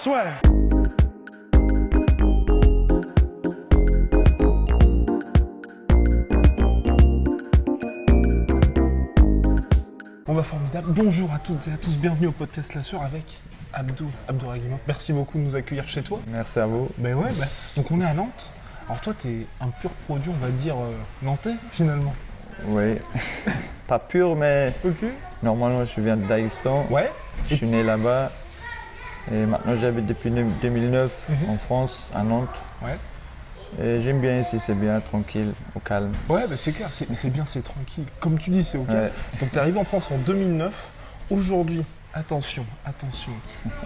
Swag. Bon bah formidable, bonjour à toutes et à tous, bienvenue au podcast La Sueur avec Abdouragimov. Merci beaucoup de nous accueillir chez toi. Merci à vous. Ben ouais, donc on est à Nantes. Alors toi t'es un pur produit, on va dire, nantais finalement. Oui, pas pur, mais Ok. normalement je viens de Daghestan. Ouais. Je suis né là-bas et maintenant j'habite depuis 2009 en France, à Nantes. Ouais. Et j'aime bien ici, c'est bien, tranquille, au calme. Ouais, bah c'est clair, c'est bien, c'est tranquille. Comme tu dis, c'est ok. Ouais. Donc t'es arrivé en France en 2009. Aujourd'hui, attention.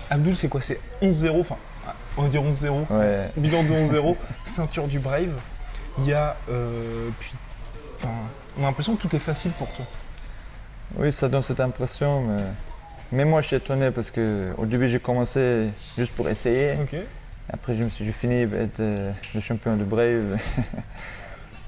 Abdoul, c'est quoi? C'est 11-0, enfin, on va dire 11-0. Ouais. Bilan de 11-0, ceinture du Brave. Il y a, on a l'impression que tout est facile pour toi. Oui, ça donne cette impression, mais moi je suis étonné parce qu'au début j'ai commencé juste pour essayer. Ok. Après j'ai fini par être le champion de Brave.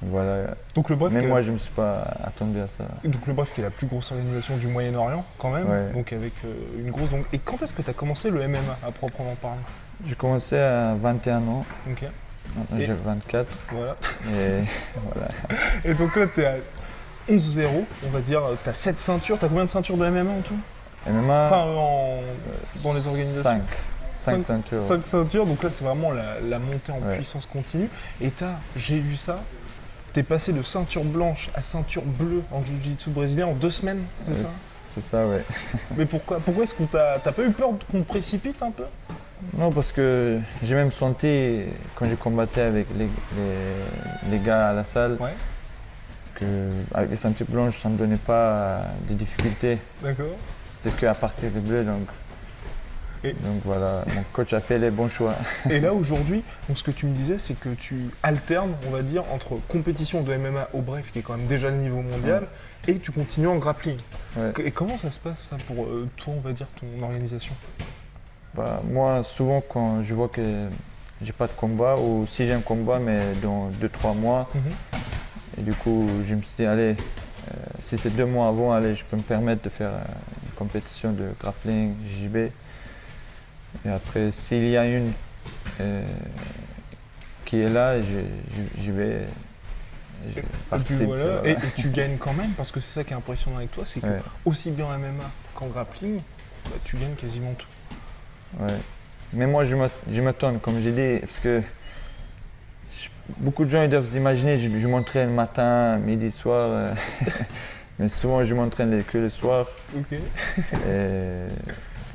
Voilà. Donc le Brave, Même moi je ne me suis pas attendu à ça. donc le Brave qui est la plus grosse organisation du Moyen-Orient quand même. Ouais. Donc avec une grosse. Donc, et quand est-ce que tu as commencé le MMA à proprement parler? J'ai commencé à 21 ans, Ok. maintenant j'ai 24 Voilà. et voilà. Et donc là, tu es à 11-0, on va dire, tu as 7 ceintures, tu as combien de ceintures de MMA en tout? MMA, Enfin, dans les organisations 5 ceintures. 5 ceintures, donc là, c'est vraiment la montée en Ouais. puissance continue. Et j'ai lu ça, tu es passé de ceinture blanche à ceinture bleue en jiu-jitsu brésilien en 2 semaines, c'est Oui. ça? C'est ça, ouais. Mais pourquoi est-ce qu'on t'as pas eu peur qu'on te précipite un peu? Non, parce que j'ai même senti, quand j'ai combattu avec les gars à la salle, Ouais, qu'avec les ceintures blanches, ça ne me donnait pas de difficultés. d'accord. C'était qu'à partir des bleus, donc Et- donc voilà, mon coach a fait les bons choix. Et là, aujourd'hui, donc ce que tu me disais, c'est que tu alternes, on va dire, entre compétition de MMA au Brave, qui est quand même déjà le niveau mondial, et tu continues en grappling. Ouais. Et comment ça se passe, ça, pour toi, on va dire, ton organisation? Bah, moi, souvent, quand je vois que j'ai pas de combat, ou si j'ai un combat, mais dans 2-3 mois, et du coup, je me suis dit, allez, si c'est 2 mois avant, allez, je peux me permettre de faire une compétition de grappling, JB. Et après, s'il y a une qui est là, j'y vais. Et je Et puis participe, voilà, voilà. et tu gagnes quand même, parce que c'est ça qui est impressionnant avec toi, c'est que Ouais. aussi bien en MMA qu'en grappling, bah, tu gagnes quasiment tout. Ouais. Mais moi, je m'étonne, comme j'ai dit, parce que beaucoup de gens ils doivent s'imaginer, je m'entraîne matin, midi, soir, mais souvent je m'entraîne que le soir. Ok.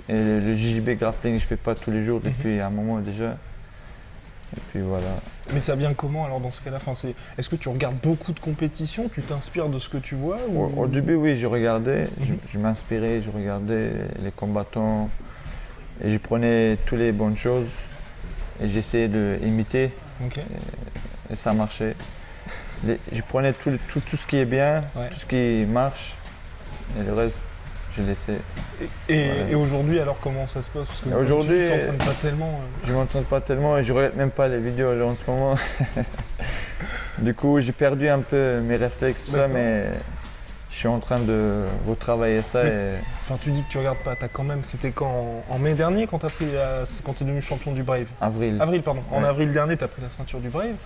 Et le JJB grappling, je fais pas tous les jours depuis un moment déjà. Et puis voilà. Mais ça vient comment alors dans ce cas-là? Enfin, est-ce que tu regardes beaucoup de compétitions, tu t'inspires de ce que tu vois ou... Au début, oui, je regardais, je m'inspirais, je regardais les combattants et je prenais toutes les bonnes choses et j'essayais d'imiter Ok. et ça marchait. Je prenais tout ce qui est bien, Ouais. tout ce qui marche et le reste, je laissais. Et aujourd'hui, alors comment ça se passe? Parce que comme Aujourd'hui, tu t'entraînes pas tellement. Je m'entraîne pas tellement et je regarde même pas les vidéos là, en ce moment. Du coup, j'ai perdu un peu mes réflexes, tout ça, D'accord. mais je suis en train de retravailler ça. Et Enfin, tu dis que tu regardes pas. T'as quand même. C'était quand en mai dernier quand quand t'es devenu champion du Brave. avril. Avril, pardon. En Ouais. avril dernier, t'as pris la ceinture du Brave.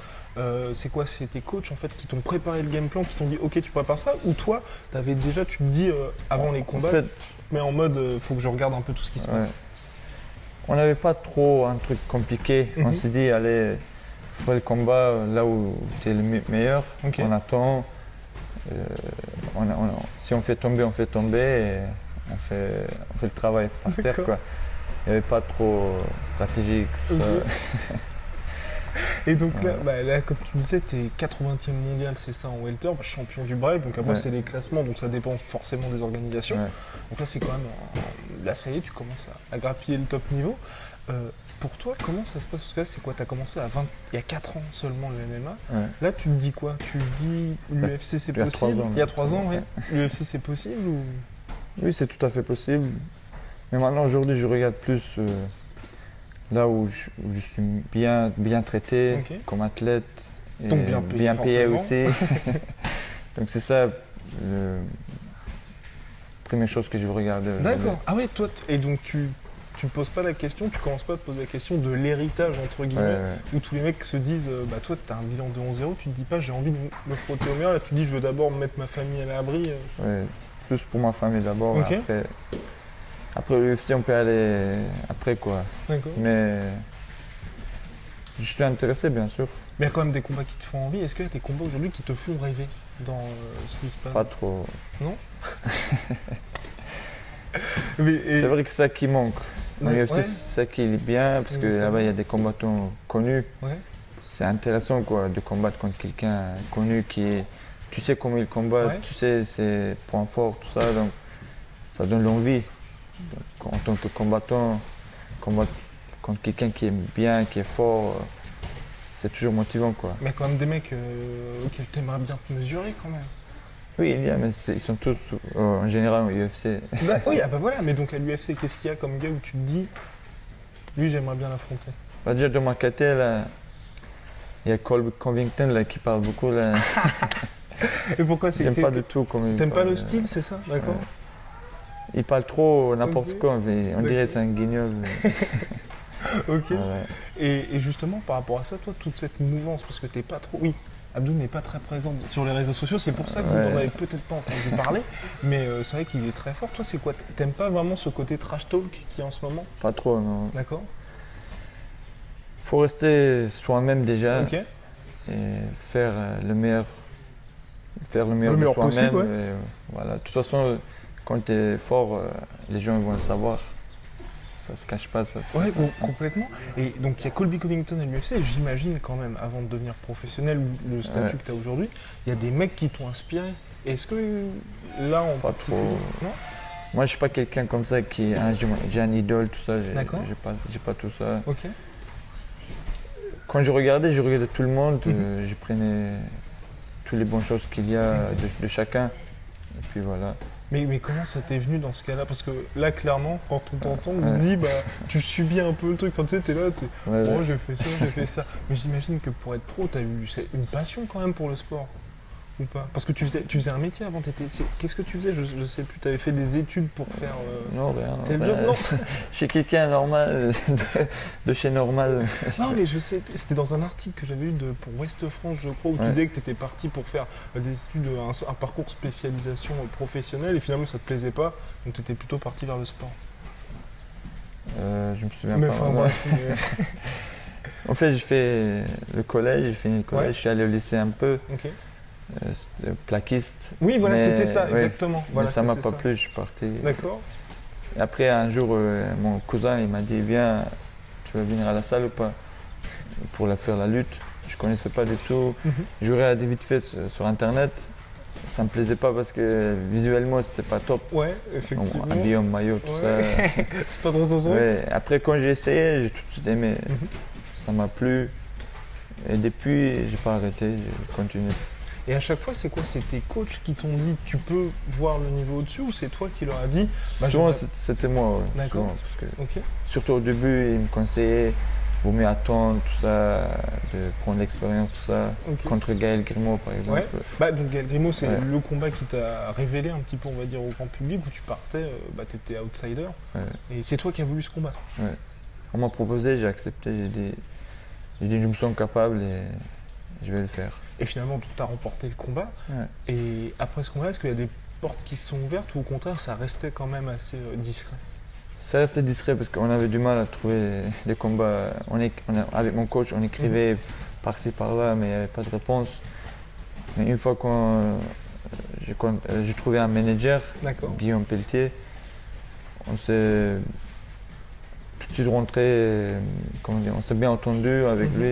C'est quoi? C'est tes coachs en fait qui t'ont préparé le game plan, qui t'ont dit ok tu prépares ça, ou toi t'avais déjà, tu te dis avant les combats, En fait, mais en mode faut que je regarde un peu tout ce qui se ouais. passe. On n'avait pas trop un truc compliqué. On s'est dit, allez, fais le combat là où tu es le meilleur. Ok. On attend. Si on fait tomber, on fait tomber. Et on fait le travail par terre, D'accord. quoi. Il n'y avait pas trop stratégique. Tout ça. Ok. Et donc Ouais. là, comme tu disais, t'es 80e mondial, c'est ça, en welter, champion du Brave. Donc après Ouais. c'est les classements, donc ça dépend forcément des organisations. Ouais. Donc là c'est quand même, là ça y est, tu commences à grappiller le top niveau. Pour toi, comment ça se passe? Parce que là c'est quoi? T'as commencé il y a 4 ans seulement le MMA. Ouais. Là tu te dis quoi? Tu te dis l'UFC c'est il y a 3 possible? ans, Il y a 3 ans, ouais. ouais. L'UFC c'est possible ou... Oui, c'est tout à fait possible. Mais maintenant, aujourd'hui, je regarde plus là où je suis bien traité Ok. comme athlète. Et Donc bien payé, aussi. forcément. Donc c'est ça la première chose que je veux regarder. D'accord. Ah ouais, toi, et donc tu te poses pas la question, tu commences pas à te poser la question de l'héritage, entre guillemets, où tous les mecs se disent, bah toi, tu as un bilan de 11-0, tu te dis pas, j'ai envie de me frotter au mur, là, tu dis, je veux d'abord mettre ma famille à l'abri. Ouais, plus pour ma famille d'abord, Ok. après l'UFC, on peut aller après, quoi. D'accord. Mais je suis intéressé, bien sûr. Mais il y a quand même des combats qui te font envie. Est-ce qu'il y a des combats aujourd'hui qui te font rêver dans ce qui se passe? Pas trop. Non. C'est vrai que c'est ça qui manque. Dans l'UFC, Ouais. c'est ça qui est bien, parce que là-bas, il y a des combattants connus. Ouais. C'est intéressant, quoi, de combattre contre quelqu'un connu qui est. Tu sais comment il combat, Ouais. tu sais ses points forts, tout ça, donc ça donne l'envie. Donc, en tant que combattant, combattre contre quelqu'un qui est bien, qui est fort, c'est toujours motivant, quoi. Mais il y a quand même des mecs auxquels t'aimerais bien te mesurer quand même. Oui, il y a, mais ils sont tous en général au UFC. Bah, oui, ah bah voilà, mais donc à l'UFC, qu'est-ce qu'il y a comme gars où tu te dis, lui j'aimerais bien l'affronter? Bah, déjà dans ma caté, là, il y a Colby Covington là, qui parle beaucoup. Là. Et pourquoi c'est J'aime pas du tout comme il T'aimes pas parle, le style, c'est ça? D'accord. ouais. Il parle trop n'importe Ok. quoi, mais on dirait que c'est un guignol. Ok. Ouais. Et justement, par rapport à ça, toi, toute cette mouvance, parce que t'es pas trop. Oui, Abdou n'est pas très présent sur les réseaux sociaux, c'est pour ça que vous Ouais. n'en avez peut-être pas entendu parler, mais c'est vrai qu'il est très fort. Toi, c'est quoi? T'aimes pas vraiment ce côté trash talk qui est en ce moment? Pas trop, non. D'accord. Faut rester soi-même déjà Ok. et faire le meilleur, Le de meilleur soi-même. possible, ouais. Et, voilà. De toute façon, quand tu es fort, les gens vont le savoir. Ça se cache pas, ça. Ouais, complètement. Et donc, il y a Colby Covington à l'UFC, j'imagine quand même, avant de devenir professionnel ou le statut Ouais. que tu as aujourd'hui, il y a des mecs qui t'ont inspiré. Est-ce que là, on Pas trop. Non. Moi, je suis pas quelqu'un comme ça qui j'ai un idole, tout ça. D'accord. J'ai pas tout ça. Ok. Quand je regardais tout le monde. Je prenais toutes les bonnes choses qu'il y a de chacun. Et puis voilà. Mais comment ça t'est venu dans ce cas-là? Parce que là, clairement, quand on t'entend, on se Ouais. dit, bah, tu subis un peu le truc. Enfin, tu sais, t'es là, Ouais, oh, ouais. j'ai fait ça, j'ai fait ça. Mais j'imagine que pour être pro, t'as eu une passion quand même pour le sport. Ou pas? Parce que tu faisais un métier avant, qu'est-ce que tu faisais? Je sais plus, tu avais fait des études pour faire Non, rien. tel Ben, job? Non. Chez quelqu'un normal, de chez normal. Non, mais je sais, c'était dans un article que j'avais eu pour Ouest France, je crois, où tu Ouais. disais que tu étais parti pour faire des études, un parcours spécialisation professionnelle, et finalement ça te plaisait pas, donc tu étais plutôt parti vers le sport. Je me souviens Mais pas. enfin, Ouais. bref. En fait, j'ai fait le collège, j'ai fini le collège, Ouais. je suis allé au lycée un peu, Ok. c'était plaquiste. Oui, voilà, Mais, c'était ça, ouais, exactement. Voilà, mais ça m'a c'était pas ça. plu, je suis parti. D'accord. Et après, un jour, mon cousin, il m'a dit, viens, tu vas venir à la salle ou pas? Pour faire la lutte. Je connaissais pas du tout. Mhm. Je regardais vite fait sur internet. Ça me plaisait pas parce que visuellement, c'était pas top. Ouais, effectivement. Habillé en maillot, tout Ouais. C'est pas trop ton ça. truc. Ouais. Après, quand j'ai essayé, j'ai tout de suite aimé. Mhm. Ça m'a plu. Et depuis, j'ai pas arrêté, j'ai continué. Et à chaque fois, c'est quoi? C'est tes coachs qui t'ont dit tu peux voir le niveau au-dessus, ou c'est toi qui leur as dit bah, Souvent, j'aimerais- c'était moi. Ouais. D'accord. Souvent, parce que, Ok. surtout au début, ils me conseillaient, vaut mieux attendre, tout ça, de prendre l'expérience, tout ça. Ok. Contre Gaël Grimaud, par exemple. Ouais. Bah, donc Gaël Grimaud, c'est Ouais. le combat qui t'a révélé un petit peu, on va dire, au grand public, où tu partais, bah, t'étais outsider, Ouais. et c'est toi qui as voulu ce combat. Ouais. On m'a proposé, j'ai accepté, j'ai dit je me sens capable et je vais le faire. Et finalement, tu as remporté le combat. Ouais. Et après ce combat, est-ce qu'il y a des portes qui se sont ouvertes, ou au contraire, ça restait quand même assez discret? C'est resté discret parce qu'on avait du mal à trouver des combats. Avec mon coach, on écrivait par-ci par-là, mais il n'y avait pas de réponse. Mais une fois j'ai trouvé un manager, D'accord. Guillaume Pelletier, on s'est tout de suite rentré, comment dire, on s'est bien entendu avec Mhm. lui.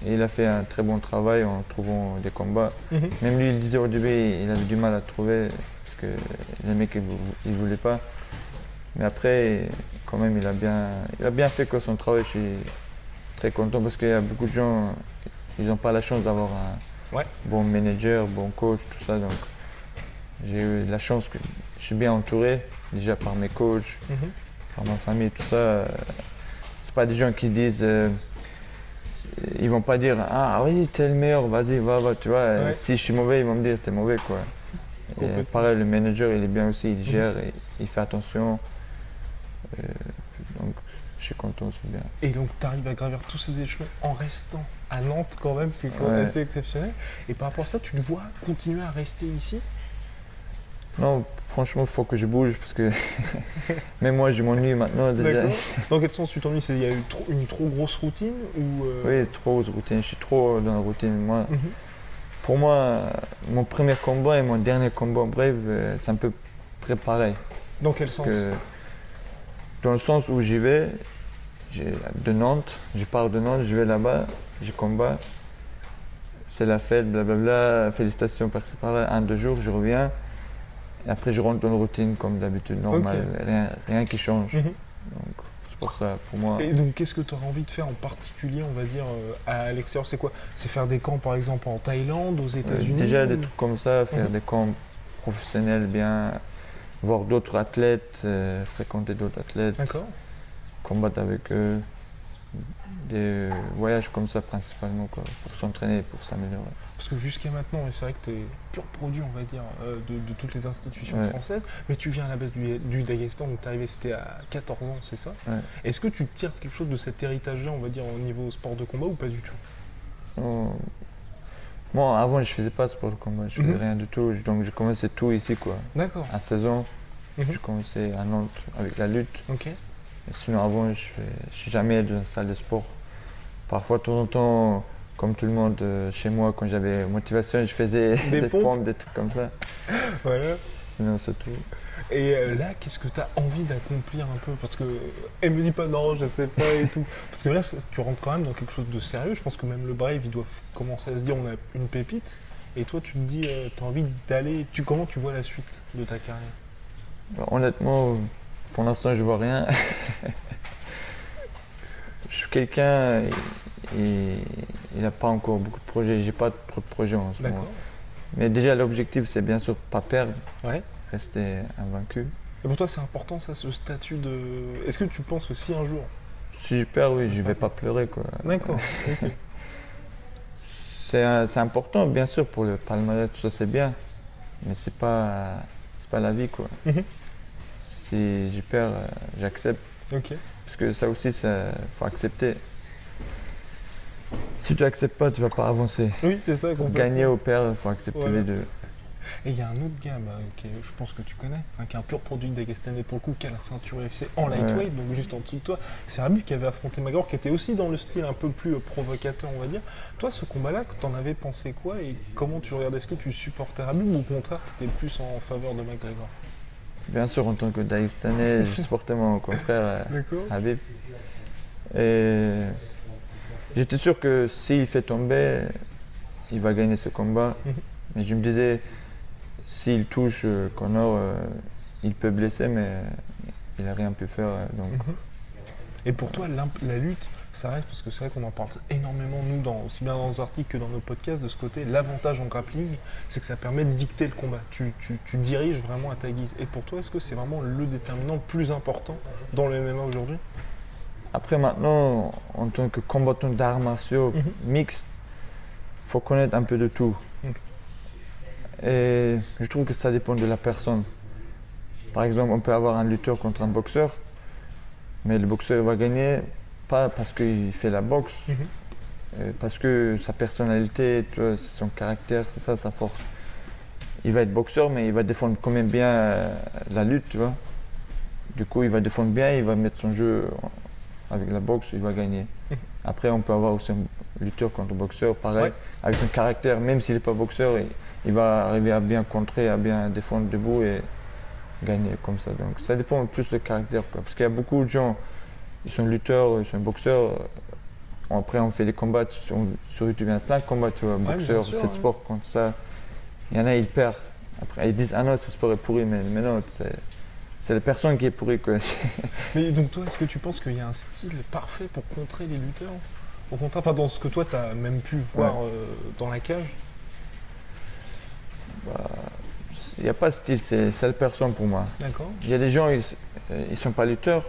Et il a fait un très bon travail en trouvant des combats. Mhm. Même lui, il disait au début, il avait du mal à trouver parce que les mecs, ils ne voulaient pas. Mais après, quand même, il a bien fait que son travail. Je suis très content parce qu'il y a beaucoup de gens, ils n'ont pas la chance d'avoir un Ouais. bon manager, bon coach, tout ça. Donc, j'ai eu la chance que je suis bien entouré, déjà par mes coachs, Mhm. par ma famille, tout ça. C'est pas des gens qui disent. Ils vont pas dire ah oui t'es le meilleur, vas-y va, tu vois. Ouais. Si je suis mauvais, ils vont me dire t'es mauvais quoi. Et Complètement. pareil, le manager il est bien aussi, il gère, il fait attention. Donc je suis content, c'est bien. Et donc tu arrives à gravir tous ces échelons en restant à Nantes quand même, c'est quand même assez exceptionnel. Et par rapport à ça, tu te vois continuer à rester ici? Non, franchement, il faut que je bouge parce que même moi, je m'ennuie maintenant déjà. D'accord. Dans quel sens tu t'ennuies? Il y a eu une trop grosse routine ou Oui, trop grosse routine. Je suis trop dans la routine. Moi, pour moi, mon premier combat et mon dernier combat en Brave, c'est un peu près pareil. Dans quel sens? Dans le sens où j'y vais, de Nantes, je pars de Nantes, je vais là-bas, je combats. C'est la fête, blablabla, félicitations par-ci par-là, 1-2 jours, je reviens. Et après, je rentre dans la routine comme d'habitude, normal, rien qui change. Donc, c'est pour ça, pour moi. Et donc, qu'est-ce que tu aurais envie de faire en particulier, on va dire, à l'extérieur? C'est quoi? C'est faire des camps, par exemple, en Thaïlande, aux États-Unis? Déjà, des trucs comme ça, faire des camps professionnels, bien, voir d'autres athlètes, fréquenter d'autres athlètes, combattre avec eux. Des voyages comme ça, principalement, quoi, pour s'entraîner, pour s'améliorer. Parce que jusqu'à maintenant, c'est vrai que tu es pur produit, on va dire, de toutes les institutions françaises, mais tu viens à la base du Daghestan, donc tu es arrivé, c'était à 14 ans, c'est ça? Est-ce que tu tires quelque chose de cet héritage-là, on va dire, au niveau sport de combat ou pas du tout? Moi, avant, je faisais pas de sport de combat, je faisais rien du tout, donc je commençais tout ici, quoi. D'accord. À 16 ans, je commençais à Nantes avec la lutte. Et sinon, avant, je suis jamais allé dans une salle de sport. Parfois, de temps en temps, comme tout le monde chez moi, quand j'avais motivation, je faisais des pompes, des trucs comme ça. Voilà. Sinon, c'est tout. Et là, qu'est-ce que tu as envie d'accomplir un peu? Parce que elle me dit pas non, je sais pas et tout. Parce que là, tu rentres quand même dans quelque chose de sérieux. Je pense que même le Brave, ils doivent commencer à se dire on a une pépite. Et toi, tu te dis, tu as envie d'aller. Comment tu vois la suite de ta carrière? Bah, honnêtement, pour l'instant, je vois rien. Je suis quelqu'un, il n'a pas encore beaucoup de projets. J'ai pas trop de projets en ce moment. Mais déjà, l'objectif, c'est bien sûr pas perdre, rester invaincu. Et pour toi, c'est important, ça, ce statut de. Est-ce que tu penses que si un jour. Si je perds, oui, je vais pas pleurer, quoi. D'accord. C'est important, bien sûr, pour le palmarès, tout ça, c'est bien. Mais c'est pas la vie, quoi. Si je perds, j'accepte. Parce que ça aussi, il faut accepter. Si tu n'acceptes pas, tu ne vas pas avancer. Oui, c'est ça. Gagner ou perdre, il faut accepter les deux. Et il y a un autre gars, je pense que tu connais, qui est un pur produit de Dagestanais pour le coup, qui a la ceinture UFC en lightweight, donc juste en dessous de toi. C'est Rabib qui avait affronté Magor, qui était aussi dans le style un peu plus provocateur, on va dire. Toi, ce combat-là, t'en avais pensé quoi et comment tu regardais? Est-ce que tu supportais Rabib ou au contraire, tu étais plus en faveur de McGregor? Bien sûr, en tant que Dagestanais, je supportais mon confrère Rabib. Et j'étais sûr que s'il fait tomber, il va gagner ce combat. Mais je me disais, s'il touche Conor, il peut blesser, mais il n'a rien pu faire. Donc. Et pour toi, la lutte, ça reste, parce que c'est vrai qu'on en parle énormément, nous, aussi bien dans nos articles que dans nos podcasts, de ce côté, l'avantage en grappling, c'est que ça permet de dicter le combat. Tu diriges vraiment à ta guise. Et pour toi, est-ce que c'est vraiment le déterminant le plus important dans le MMA aujourd'hui? Après, maintenant, en tant que combattant d'arts martiaux mixtes, il faut connaître un peu de tout. Et je trouve que ça dépend de la personne. Par exemple, on peut avoir un lutteur contre un boxeur, mais le boxeur va gagner pas parce qu'il fait la boxe, parce que sa personnalité, c'est son caractère, c'est ça sa force. Il va être boxeur, mais il va défendre quand même bien la lutte, tu vois. Du coup, il va défendre bien, il va mettre son jeu avec la boxe, il va gagner. Après, on peut avoir aussi un lutteur contre un boxeur, pareil, avec son caractère, même s'il n'est pas boxeur, il va arriver à bien contrer, à bien défendre debout et gagner comme ça. Donc ça dépend plus du caractère, quoi. Parce qu'il y a beaucoup de gens, ils sont lutteurs, ils sont boxeurs. Après, on fait des combats sur YouTube, il y a plein de combats, tu vois, boxeurs, c'est sport contre ça. Il y en a, ils perdent. Après, ils disent, ah non, ce sport est pourri, mais non, c'est la personne qui est pourrie, quoi. Mais donc toi, est-ce que tu penses qu'il y a un style parfait pour contrer les lutteurs? Au contraire, dans ce que toi, tu as même pu voir dans la cage? Il n'y a pas de style, c'est la personne pour moi. D'accord. Il y a des gens, ils sont pas lutteurs,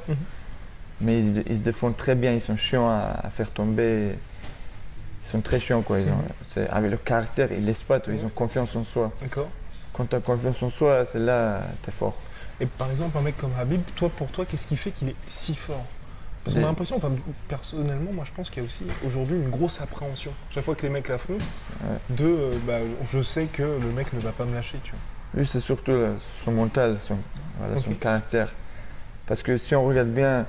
mais ils se défendent très bien, ils sont chiants à faire tomber. Ils sont très chiants, quoi. Avec leur caractère, ils laissent pas, ils ont confiance en soi. D'accord. Quand tu as confiance en soi, c'est là, tu es fort. Et par exemple, un mec comme Habib, pour toi, qu'est-ce qui fait qu'il est si fort? Parce qu'on a l'impression, enfin, personnellement, moi je pense qu'il y a aussi aujourd'hui une grosse appréhension. Chaque fois que les mecs l'affrontent, je sais que le mec ne va pas me lâcher, tu vois. Lui, c'est surtout son mental, son caractère. Parce que si on regarde bien,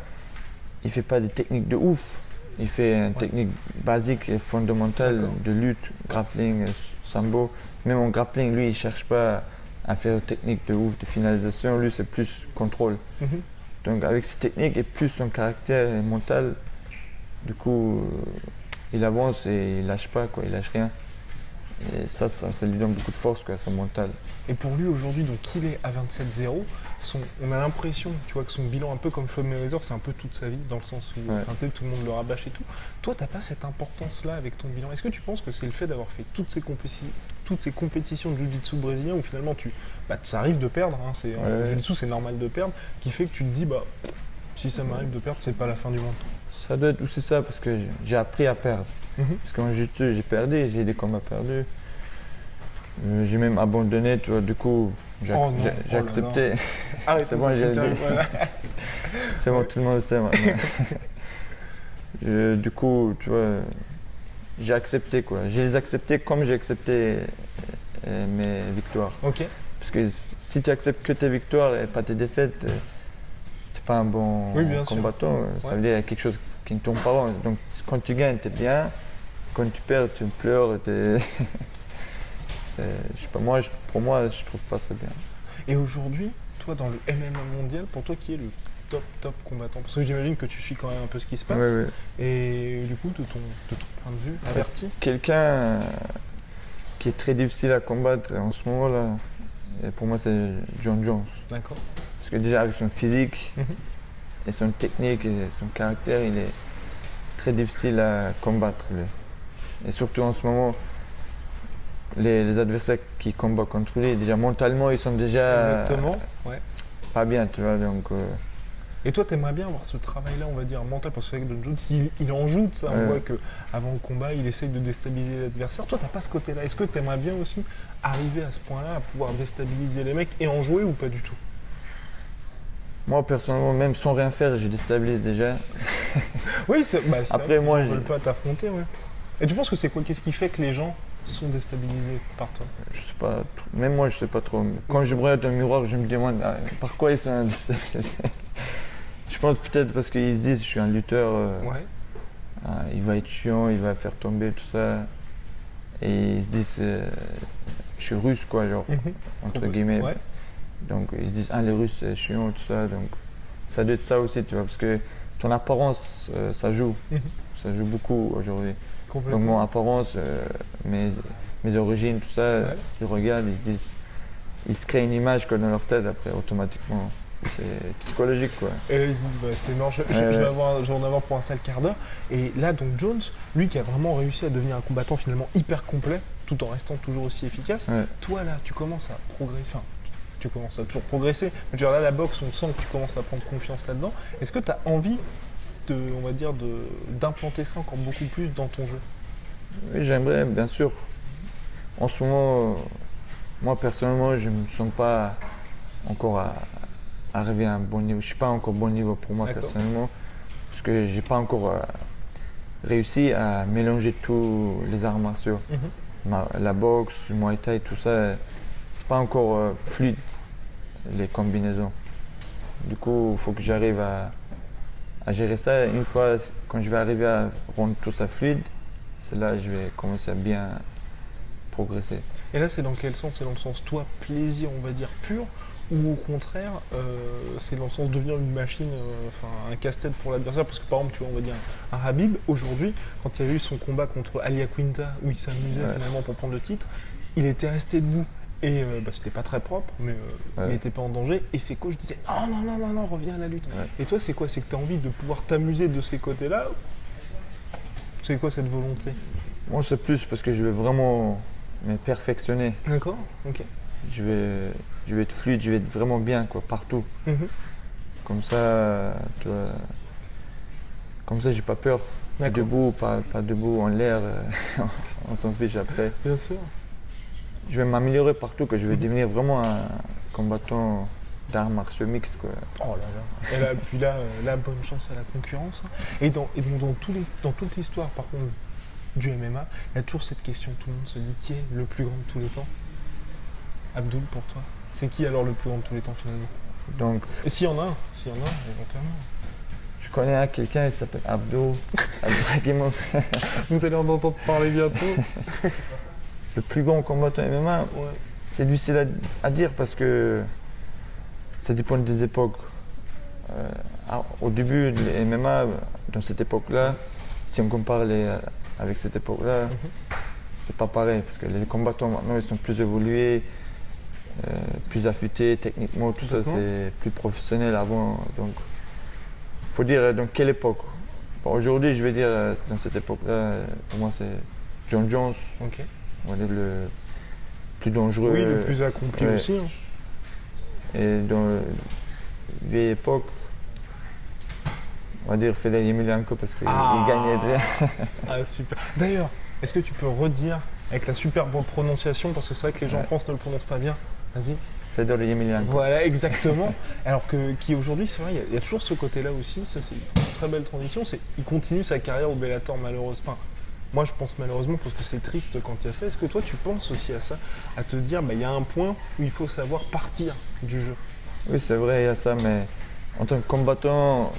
il fait pas des techniques de ouf. Il fait une technique basique et fondamentale de lutte, grappling, sambo. Même en grappling, lui, il cherche pas à faire une technique de ouf, de finalisation. Lui, c'est plus contrôle. Donc avec ses techniques et plus son caractère mental, du coup, il avance et il lâche pas, quoi, il lâche rien. Et ça lui donne beaucoup de force, quoi, son mental. Et pour lui aujourd'hui, donc il est à 27-0, on a l'impression, tu vois, que son bilan, un peu comme Floyd Mayweather, c'est un peu toute sa vie, dans le sens où tout le monde le rabâche et tout. Toi, t'as pas cette importance-là avec ton bilan. Est-ce que tu penses que c'est le fait d'avoir fait toutes ces compétitions de jiu-jitsu brésilien où finalement ça arrive de perdre, hein, en jiu-jitsu c'est normal de perdre, qui fait que tu te dis, si ça m'arrive de perdre, c'est pas la fin du monde? Ça doit être aussi ça, parce que j'ai appris à perdre. Parce qu'en jiu-jitsu, j'ai perdu, j'ai des combats perdus. J'ai même abandonné, tu vois, du coup, j'ai accepté. Arrête, c'est bon, j'ai dit. C'est bon, tout le monde le sait maintenant. Du coup, tu vois, j'ai accepté, quoi. J'ai les accepté comme j'ai accepté mes victoires. Parce que si tu acceptes que tes victoires et pas tes défaites, t'es pas un bon combattant. Ça veut dire qu'il y a quelque chose qui ne tombe pas rond. Donc quand tu gagnes, t'es bien. Quand tu perds, tu pleures. Je sais pas, pour moi, je trouve pas ça bien. Et aujourd'hui, toi, dans le MMA mondial, pour toi, qui est le top combattant? Parce que j'imagine que tu suis quand même un peu ce qui se passe. Et du coup, de ton point de vue, averti? Quelqu'un qui est très difficile à combattre en ce moment-là, et pour moi, c'est Jon Jones. D'accord. Parce que déjà, avec son physique et son technique et son caractère, il est très difficile à combattre, lui. Et surtout en ce moment, les adversaires qui combattent contre lui, déjà mentalement, ils sont déjà pas bien, tu vois. Donc, Et toi, t'aimerais bien avoir ce travail-là, on va dire, mental, parce que avec Jon Jones, il en joue de ça. On voit qu'avant le combat, il essaye de déstabiliser l'adversaire. Toi, t'as pas ce côté-là. Est-ce que t'aimerais bien aussi arriver à ce point-là, à pouvoir déstabiliser les mecs et en jouer ou pas du tout? Moi, personnellement, même sans rien faire, je déstabilise déjà. Oui, après, moi, ils veulent pas t'affronter, Et tu penses que c'est quoi? Qu'est-ce qui fait que les gens sont déstabilisés par toi? Je sais pas, même moi je sais pas trop. Quand je me regarde dans le miroir, je me demande par quoi ils sont déstabilisés. Je pense peut-être parce qu'ils se disent je suis un lutteur, il va être chiant, il va faire tomber tout ça. Et ils se disent je suis russe, quoi, genre, entre guillemets. Donc ils se disent les Russes c'est chiant, tout ça. Donc ça doit être ça aussi, tu vois, parce que ton apparence ça joue. Ça joue beaucoup aujourd'hui. Donc mon apparence, mes origines, tout ça, ils regardent, ils se disent, ils se créent une image dans leur tête après automatiquement. C'est psychologique, quoi. Et là ils se disent c'est mort, je vais en avoir pour un sale quart d'heure. Et là donc Jones, lui qui a vraiment réussi à devenir un combattant finalement hyper complet, tout en restant toujours aussi efficace, toi là tu commences à progresser, enfin tu commences à toujours progresser, mais genre là la boxe on sent que tu commences à prendre confiance là-dedans. Est-ce que tu as envie d'implanter ça encore beaucoup plus dans ton jeu? Oui, j'aimerais, bien sûr. En ce moment, moi personnellement, je ne me sens pas encore arrivé à un bon niveau. Je ne suis pas encore bon niveau pour moi personnellement, parce que je n'ai pas encore réussi à mélanger tous les arts martiaux. La boxe, le Muay Thai, tout ça, c'est pas encore fluide, les combinaisons. Du coup, il faut que j'arrive à gérer ça. Une fois, quand je vais arriver à rendre tout ça fluide, c'est là que je vais commencer à bien progresser. Et là, c'est dans quel sens? C'est dans le sens, toi, plaisir, on va dire, pur, ou au contraire, c'est dans le sens de devenir une machine, un casse-tête pour l'adversaire? Parce que par exemple, tu vois, on va dire, un Habib, aujourd'hui, quand il y avait eu son combat contre Ali Aquinta, où il s'amusait finalement pour prendre le titre, il était resté debout. Et c'était pas très propre, mais il n'était pas en danger. Et ses coachs disaient « Oh non, reviens à la lutte ». Et toi, c'est quoi? C'est que tu as envie de pouvoir t'amuser de ces côtés-là? C'est quoi cette volonté? Moi, c'est plus parce que je vais vraiment me perfectionner. D'accord, ok. Je vais être fluide, je vais être vraiment bien, quoi, partout. Comme ça, tu vois, comme ça, j'ai pas peur. Debout, pas debout, en l'air, on s'en fiche après. Bien sûr. Je vais m'améliorer partout, que je vais devenir vraiment un combattant d'arts martiaux mixtes, quoi. Oh là là. Et là, puis là, bonne chance à la concurrence. Hein. Et bon, dans toute l'histoire, par contre, du MMA, il y a toujours cette question, tout le monde se dit qui est le plus grand de tous les temps? Abdul, pour toi, c'est qui alors le plus grand de tous les temps finalement? Donc, et s'il y en a un, éventuellement. Je connais quelqu'un, il s'appelle Abdul Abdraghimov. Vous allez en entendre parler bientôt. Le plus grand combattant MMA, ouais. C'est difficile à dire parce que ça dépend des époques. Au début, les MMA, dans cette époque-là, si on compare avec cette époque-là, c'est pas pareil parce que les combattants maintenant ils sont plus évolués, plus affûtés techniquement, tout ça c'est plus professionnel avant. Donc, faut dire dans quelle époque. Bon, aujourd'hui, je vais dire dans cette époque-là, pour moi c'est John Jones. Okay. On va dire le plus dangereux. Oui, le plus accompli aussi. Hein. Et dans la vieille époque, on va dire Fedor Emelianenko parce qu'il gagnait déjà. Ah super. D'ailleurs, est-ce que tu peux redire avec la superbe prononciation, parce que c'est vrai que les gens en France ne le prononcent pas bien. Vas-y. Fedor Emelianenko. Voilà, exactement. Alors qui aujourd'hui, c'est vrai, il y a toujours ce côté-là aussi. Ça, c'est une très belle transition. Il continue sa carrière au Bellator, malheureusement. Moi, je pense malheureusement parce que c'est triste quand il y a ça. Est-ce que toi, tu penses aussi à ça, à te dire, il y a un point où il faut savoir partir du jeu? Oui, c'est vrai, il y a ça, mais en tant que combattant,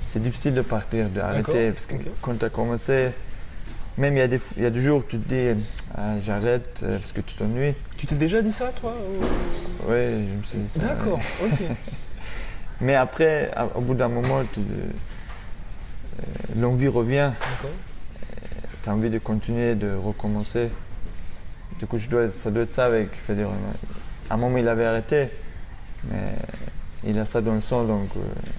c'est difficile de partir, d'arrêter, parce que quand tu as commencé, même il y a des jours où tu te dis j'arrête parce que tu t'ennuies. Tu t'es déjà dit ça, toi? Oui, je me suis dit ça. D'accord, ok. Mais après, au bout d'un moment, l'envie revient. Tu as envie de continuer, de recommencer. Du coup, ça doit être ça avec Fedor. À un moment, il avait arrêté, mais il a ça dans le sang, donc...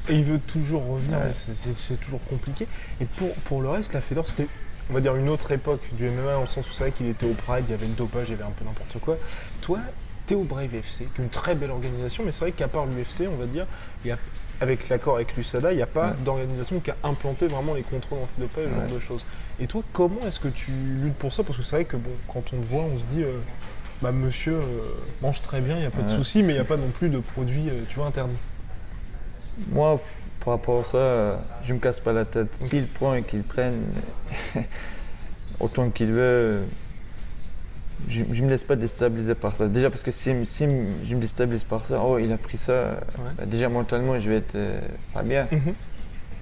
Et il veut toujours revenir, c'est toujours compliqué. Et pour le reste, la Fedor, c'était, on va dire, une autre époque du MMA, dans le sens où c'est vrai qu'il était au Pride, il y avait le dopage, il y avait un peu n'importe quoi. Toi, t'es au Brave FC, qui est une très belle organisation, mais c'est vrai qu'à part l'UFC, on va dire, avec l'accord avec l'USADA, il n'y a pas d'organisation qui a implanté vraiment les contrôles antidopage, ce genre de choses. Et toi, comment est-ce que tu luttes pour ça? Parce que c'est vrai que bon, quand on te voit, on se dit, monsieur mange très bien, il n'y a pas de souci, mais il n'y a pas non plus de produits, interdits. Moi, par rapport à ça, je me casse pas la tête. S'il prend et qu'il prenne autant qu'il veut, je ne me laisse pas déstabiliser par ça. Déjà parce que si je me déstabilise par ça, il a pris ça, déjà mentalement je vais être pas bien.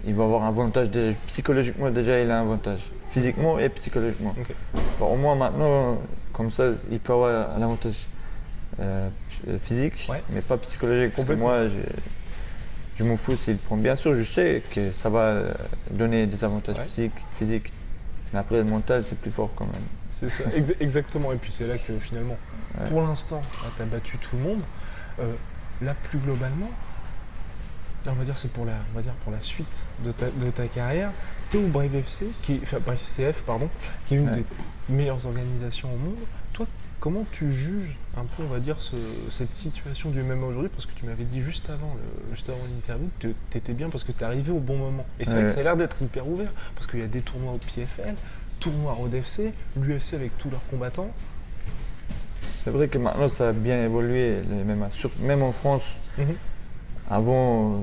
Il va avoir un avantage, psychologiquement déjà il a un avantage, physiquement et psychologiquement. Bon, au moins maintenant, comme ça, il peut avoir un avantage physique, mais pas psychologique. Parce que moi, je m'en fous s'il prend. Bien sûr, je sais que ça va donner des avantages physiques, mais après le mental c'est plus fort quand même. C'est ça, exactement. Et puis c'est là que finalement, pour l'instant, tu as battu tout le monde. Là, plus globalement, là, on va dire c'est pour la suite de ta carrière. Tu es au Brave FC, Brave CF, qui est une des meilleures organisations au monde. Toi, comment tu juges un peu, on va dire, cette situation du MMA aujourd'hui? Parce que tu m'avais dit juste avant l'interview que tu étais bien parce que tu es arrivé au bon moment. Et c'est vrai que ça a l'air d'être hyper ouvert, parce qu'il y a des tournois au PFL, tournoi Road FC, l'UFC avec tous leurs combattants. C'est vrai que maintenant ça a bien évolué, les MMA. Même en France. Avant,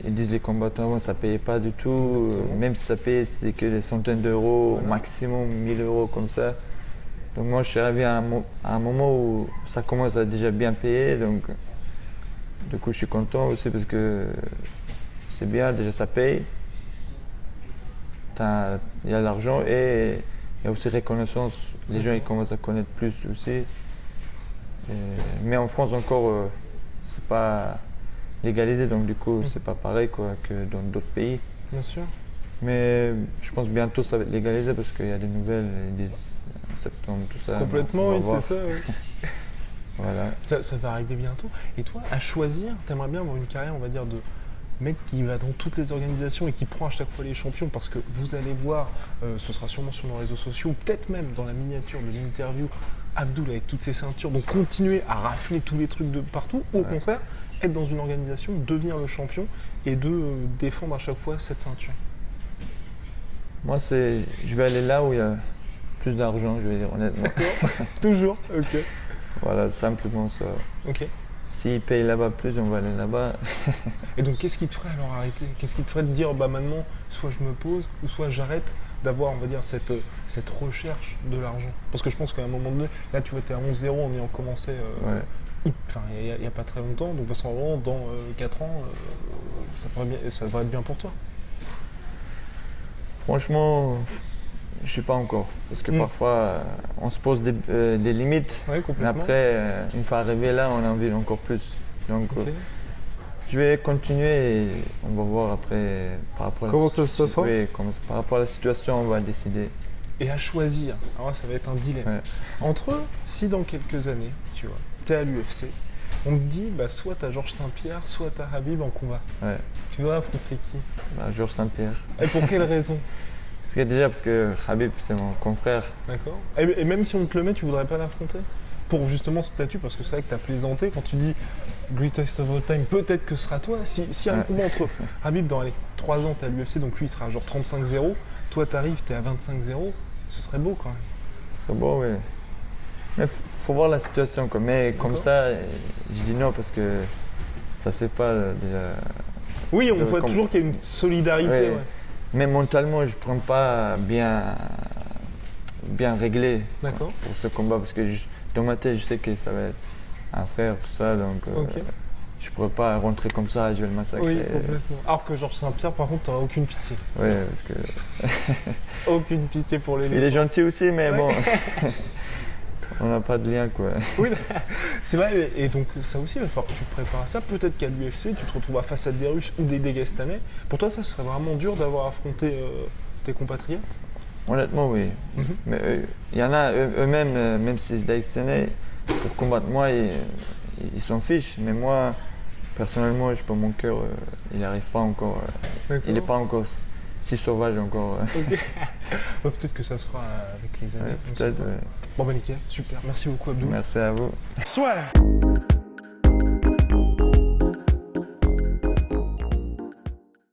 ils disent les combattants, avant ça payait pas du tout. Même si ça payait, c'était que des centaines d'euros, maximum 1000 euros comme ça. Donc moi je suis arrivé à un moment où ça commence à déjà bien payer. Donc du coup je suis content aussi parce que c'est bien, déjà ça paye. Il y a l'argent et il y a aussi reconnaissance. Les gens ils commencent à connaître plus aussi. Mais en France encore, c'est pas légalisé, donc du coup c'est pas pareil que dans d'autres pays. Bien sûr. Mais je pense bientôt ça va être légalisé parce qu'il y a des nouvelles, ils disent en septembre, tout ça. Complètement, oui, c'est ça. Oui. Voilà. Ça va arriver bientôt. Et toi, à choisir, t'aimerais bien avoir une carrière, on va dire, de mec qui va dans toutes les organisations et qui prend à chaque fois les champions, parce que vous allez voir, ce sera sûrement sur nos réseaux sociaux, ou peut-être même dans la miniature de l'interview, Abdul avec toutes ses ceintures, donc continuer à rafler tous les trucs de partout, ou au contraire, être dans une organisation, devenir le champion et de défendre à chaque fois cette ceinture? Moi, je vais aller là où il y a plus d'argent, je vais dire honnêtement. Toujours, ok. Voilà, simplement ça. Ok. s'ils payent là-bas plus, on va aller là-bas. Et donc, qu'est-ce qui te ferait alors arrêter? Qu'est-ce qui te ferait de dire, bah maintenant, soit je me pose, ou soit j'arrête d'avoir, on va dire, cette recherche de l'argent? Parce que je pense qu'à un moment donné, là, tu vois, tu es à 11-0 en ayant commencé enfin, il n'y a pas très longtemps. Donc, de toute façon, vraiment, dans 4 ans, ça devrait être bien pour toi. Franchement, je sais pas encore. Parce que parfois, on se pose des limites. Ouais, Mais après, une fois arrivé là, on a envie encore plus. Donc, je vais continuer et on va voir après par rapport à comment ça se passera. Oui, par rapport à la situation, on va décider. Et à choisir, alors ça va être un dilemme. Entre, si dans quelques années, tu vois, tu es à l'UFC, on te dit, bah, soit tu as Georges Saint-Pierre, soit tu as Khabib en combat. Tu dois affronter qui? Georges Saint-Pierre. Et pour quelle raison? Parce que Khabib, c'est mon confrère. D'accord. Et même si on te le met, tu voudrais pas l'affronter? Pour justement ce statut, parce que c'est vrai que tu as plaisanté quand tu dis Greatest of all time, peut-être que ce sera toi. Si un combat entre Khabib dans les 3 ans, tu es à l'UFC, donc lui il sera genre 35-0, toi tu arrives, tu es à 25-0, ce serait beau quand même. Ce serait beau, oui. Mais faut voir la situation. Quoi. Mais comme ça, je dis non parce que ça se fait pas déjà. Oui, on voit toujours qu'il y a une solidarité. Ouais. Mais mentalement, je ne prends pas bien réglé pour ce combat parce que dans ma tête, je sais que ça va être un frère, tout ça, donc je ne pourrais pas rentrer comme ça, je vais le massacrer. Oui, complètement. Alors que Georges Saint-Pierre, par contre, tu n'auras aucune pitié. Oui, parce que... aucune pitié pour les Il est gentil aussi, mais bon, on n'a pas de lien, quoi. Oui, c'est vrai, et donc ça aussi, il va falloir que tu te prépares à ça. Peut-être qu'à l'UFC, tu te retrouves face à des Russes ou des Dagestanais. Pour toi, ça serait vraiment dur d'avoir affronté tes compatriotes? Honnêtement, oui. Mais il y en a eux-mêmes, même si c'est Dagestanais, pour combattre moi, ils s'en fichent. Mais moi, personnellement, je sais pas, mon cœur, il n'arrive pas encore. Il n'est pas encore si sauvage encore. Peut-être que ça se fera avec les années. Peut-être, Bon, bah nickel, super. Merci beaucoup, Abdou. Merci à vous. Soit.